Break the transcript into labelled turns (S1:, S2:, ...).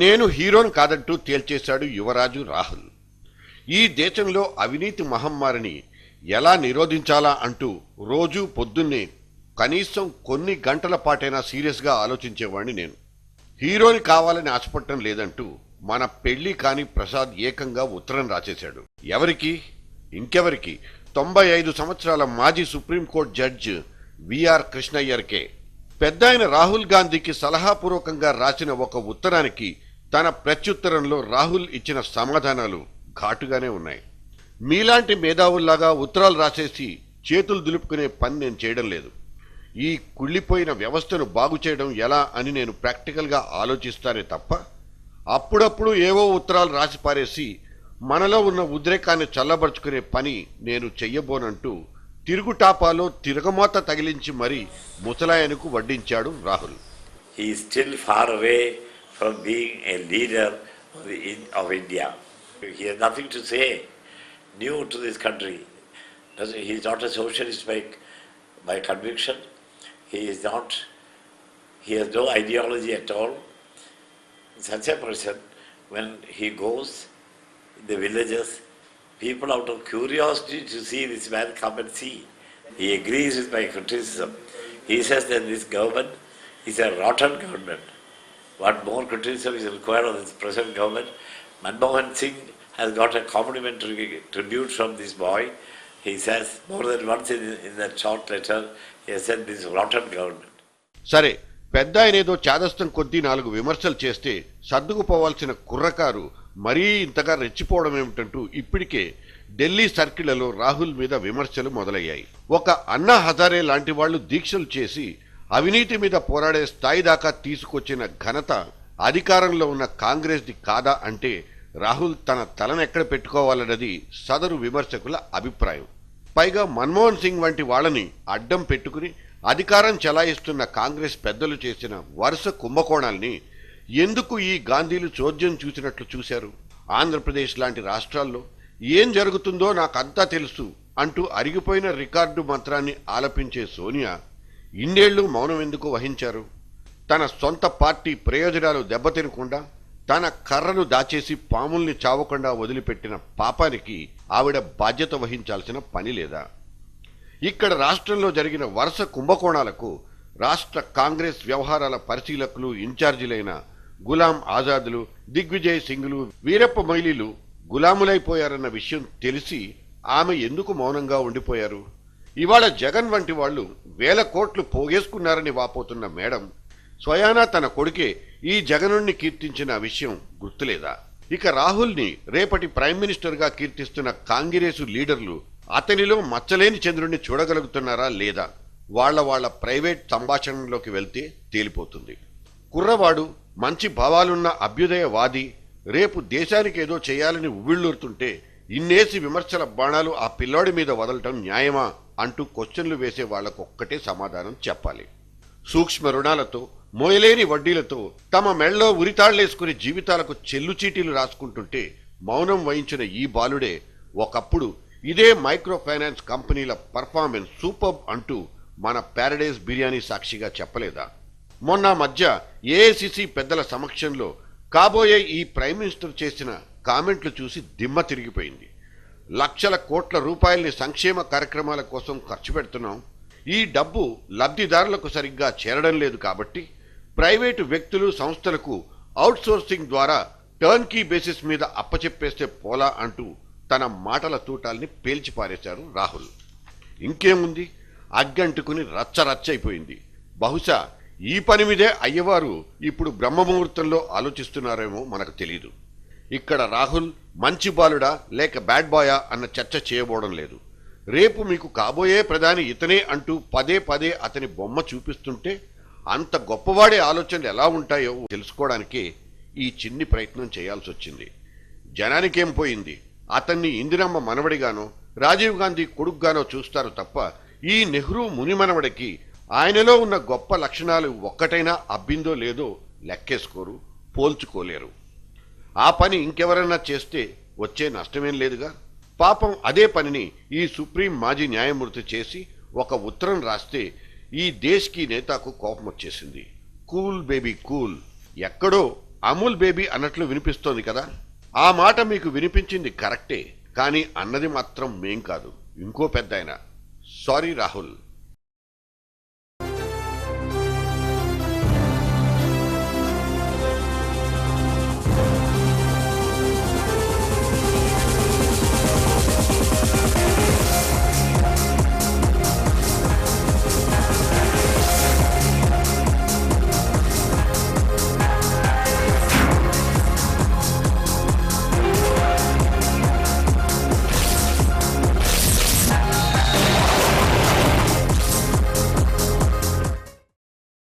S1: నేను హీరోని కాదంటూ తేల్చేశాడు యువరాజు రాహుల్. ఈ దేశంలో అవినీతి మహమ్మారిని ఎలా నిరోధించాలా అంటూ రోజూ పొద్దున్నే కనీసం కొన్ని గంటల పాటైనా సీరియస్గా ఆలోచించేవాడిని నేను. హీరోని కావాలని ఆశపడటం లేదంటూ మన పెళ్లి కాని ప్రసాద్ ఏకంగా ఉత్తరం రాసేశాడు. ఎవరికి? ఇంకెవరికి? 95 సంవత్సరాల మాజీ సుప్రీంకోర్టు జడ్జ్ విఆర్ కృష్ణయ్యర్కే. పెద్దాయన రాహుల్ గాంధీకి సలహాపూర్వకంగా రాసిన ఒక ఉత్తరానికి తన ప్రత్యుత్తరంలో రాహుల్ ఇచ్చిన సమాధానాలు ఘాటుగానే ఉన్నాయి. మీలాంటి మేధావుల్లాగా ఉత్తరాలు రాసేసి చేతులు దులుపుకునే పని నేను చేయడం లేదు. ఈ కుళ్ళిపోయిన వ్యవస్థను బాగు చేయడం ఎలా అని నేను ప్రాక్టికల్గా ఆలోచిస్తానే తప్ప అప్పుడప్పుడు ఏవో ఉత్తరాలు రాసి పారేసి మనలో ఉన్న ఉద్రేకాన్ని చల్లబరుచుకునే పని నేను చెయ్యబోనంటూ తిరుగుటాపాలో తిరగమోత తగిలించి మరీ ముసలాయనకు వడ్డించాడు Rahul.
S2: He is still far away from being a leader of India. He has nothing to say new to this country. He is not a socialist by conviction. He is not. He has no ideology at all. Such a person, when he goes in the villages, people out of curiosity to see this man come and see. He agrees with my criticism. He says that this government is a rotten government. What more criticism is required of this present government? Manmohan Singh has got a complimentary tribute from this boy. He says more than once in that short letter, he has said this rotten government.
S1: సరే, పెద్ద ఆయనేదో చాదస్తం కొద్దీ 4 విమర్శలు చేస్తే సర్దుకుపోవాల్సిన కుర్రకారు మరీ ఇంతగా రెచ్చిపోవడం ఏమిటంటూ ఇప్పటికే ఢిల్లీ సర్కిళ్లలో రాహుల్ మీద విమర్శలు మొదలయ్యాయి. ఒక అన్నా హజారే లాంటి వాళ్లు దీక్షలు చేసి అవినీతి మీద పోరాడే స్థాయి దాకా తీసుకొచ్చిన ఘనత అధికారంలో ఉన్న కాంగ్రెస్ది కాదా అంటే రాహుల్ తన తలనెక్కడ పెట్టుకోవాలన్నది సదరు విమర్శకుల అభిప్రాయం. పైగా మన్మోహన్ సింగ్ వంటి వాళ్ళని అడ్డం పెట్టుకుని అధికారం చెలాయిస్తున్న కాంగ్రెస్ పెద్దలు చేసిన వరుస కుంభకోణాల్ని ఎందుకు ఈ గాంధీలు చోద్యం చూసినట్లు చూశారు? ఆంధ్రప్రదేశ్ లాంటి రాష్ట్రాల్లో ఏం జరుగుతుందో నాకంతా తెలుసు అంటూ అరిగిపోయిన రికార్డు మంత్రాన్ని ఆలపించే సోనియా ఇన్నేళ్లు మౌనం ఎందుకు వహించారు? తన సొంత పార్టీ ప్రయోజనాలు దెబ్బతినకుండా తన కర్రను దాచేసి పాముల్ని చావకుండా వదిలిపెట్టిన పాపానికి ఆవిడ బాధ్యత వహించాల్సిన పని లేదా? ఇక్కడ రాష్ట్రంలో జరిగిన వరుస కుంభకోణాలకు రాష్ట్ర కాంగ్రెస్ వ్యవహారాల పరిశీలకులు ఇన్ఛార్జీలైన గులాం ఆజాద్లు, దిగ్విజయ్ సింగ్లు, వీరప్ప మొయిలీలు గులాములైపోయారన్న విషయం తెలిసి ఆమె ఎందుకు మౌనంగా ఉండిపోయారు? ఇవాళ జగన్ వంటి వాళ్లు 1000 కోట్లు పోగేసుకున్నారని వాపోతున్న మేడం స్వయానా తన కొడుకే ఈ జగనుణ్ణి కీర్తించిన విషయం గుర్తులేదా? ఇక రాహుల్ని రేపటి ప్రైమ్ మినిస్టర్గా కీర్తిస్తున్న కాంగ్రెసు లీడర్లు అతనిలో మచ్చలేని చంద్రుణ్ణి చూడగలుగుతున్నారా లేదా? వాళ్ళ ప్రైవేట్ సంభాషణలోకి వెళ్తే తేలిపోతుంది. కుర్రవాడు, మంచి భావాలున్న అభ్యుదయవాది రేపు దేశానికి ఏదో చేయాలని ఉవ్విళ్ళూరుతుంటే ఇన్నేసి విమర్శల బాణాలు ఆ పిల్లాడి మీద వదలటం న్యాయమా అంటూ క్వశ్చన్లు వేసే వాళ్లకొక్కటే సమాధానం చెప్పాలి. సూక్ష్మ రుణాలతో, మోయలేని వడ్డీలతో తమ మెళ్ళలో ఉరితాళ్లేసుకుని జీవితాలకు చెల్లుచీటీలు రాసుకుంటుంటే మౌనం వహించిన ఈ బాలుడే ఒకప్పుడు ఇదే మైక్రో ఫైనాన్స్ కంపెనీల పర్ఫార్మెన్స్ సూపర్బ్ అంటూ మన ప్యారడైజ్ బిర్యానీ సాక్షిగా చెప్పలేదా? మొన్న మధ్య ఏఐసిసి పెద్దల సమక్షంలో కాబోయే ఈ ప్రైమ్ మినిస్టర్ చేసిన కామెంట్లు చూసి దిమ్మ తిరిగిపోయింది. లక్షల కోట్ల రూపాయల్ని సంక్షేమ కార్యక్రమాల కోసం ఖర్చు పెడుతున్నాం, ఈ డబ్బు లబ్ధిదారులకు సరిగ్గా చేరడం లేదు కాబట్టి ప్రైవేటు వ్యక్తులు, సంస్థలకు అవుట్సోర్సింగ్ ద్వారా టర్న్కీ బేసిస్ మీద అప్పచెప్పేస్తే పోలా అంటూ తన మాటల తూటాల్ని పేల్చిపారేశారు రాహుల్. ఇంకేముంది, అగ్గంటుకుని రచ్చరచ్చైపోయింది. బహుశా ఈ పని మీదే అయ్యవారు ఇప్పుడు బ్రహ్మముహూర్తంలో ఆలోచిస్తున్నారేమో మనకు తెలీదు. ఇక్కడ రాహుల్ మంచి బాలుడా లేక బ్యాడ్ బాయా అన్న చర్చ చేయబోవడం లేదు. రేపు మీకు కాబోయే ప్రధాని ఇతనే అంటూ పదే అతని బొమ్మ చూపిస్తుంటే అంత గొప్పవాడే ఆలోచనలు ఎలా ఉంటాయో తెలుసుకోవడానికే ఈ చిన్ని ప్రయత్నం చేయాల్సి వచ్చింది. జనానికేం పోయింది? అతన్ని ఇందిరమ్మ మనవడిగానో రాజీవ్ గాంధీ కొడుకుగానో చూస్తారు తప్ప ఈ నెహ్రూ మునిమనవడికి ఆయనలో ఉన్న గొప్ప లక్షణాలు ఒక్కటైనా అబ్బిందో లేదో లెక్కేసుకోరు, పోల్చుకోలేరు. ఆ పని ఇంకెవరన్నా చేస్తే వచ్చే నష్టమేం లేదుగా. పాపం అదే పనిని ఈ సుప్రీం మాజీ న్యాయమూర్తి చేసి ఒక ఉత్తరం రాస్తే ఈ దేశ్కి నేతకు కోపం వచ్చేసింది. కూల్ బేబీ కూల్, ఎక్కడో అమూల్ బేబీ అన్నట్లు వినిపిస్తోంది కదా. ఆ మాట మీకు వినిపించింది కరెక్టే, కానీ అన్నది మాత్రం మేం కాదు, ఇంకో పెద్దాయన. సారీ రాహుల్.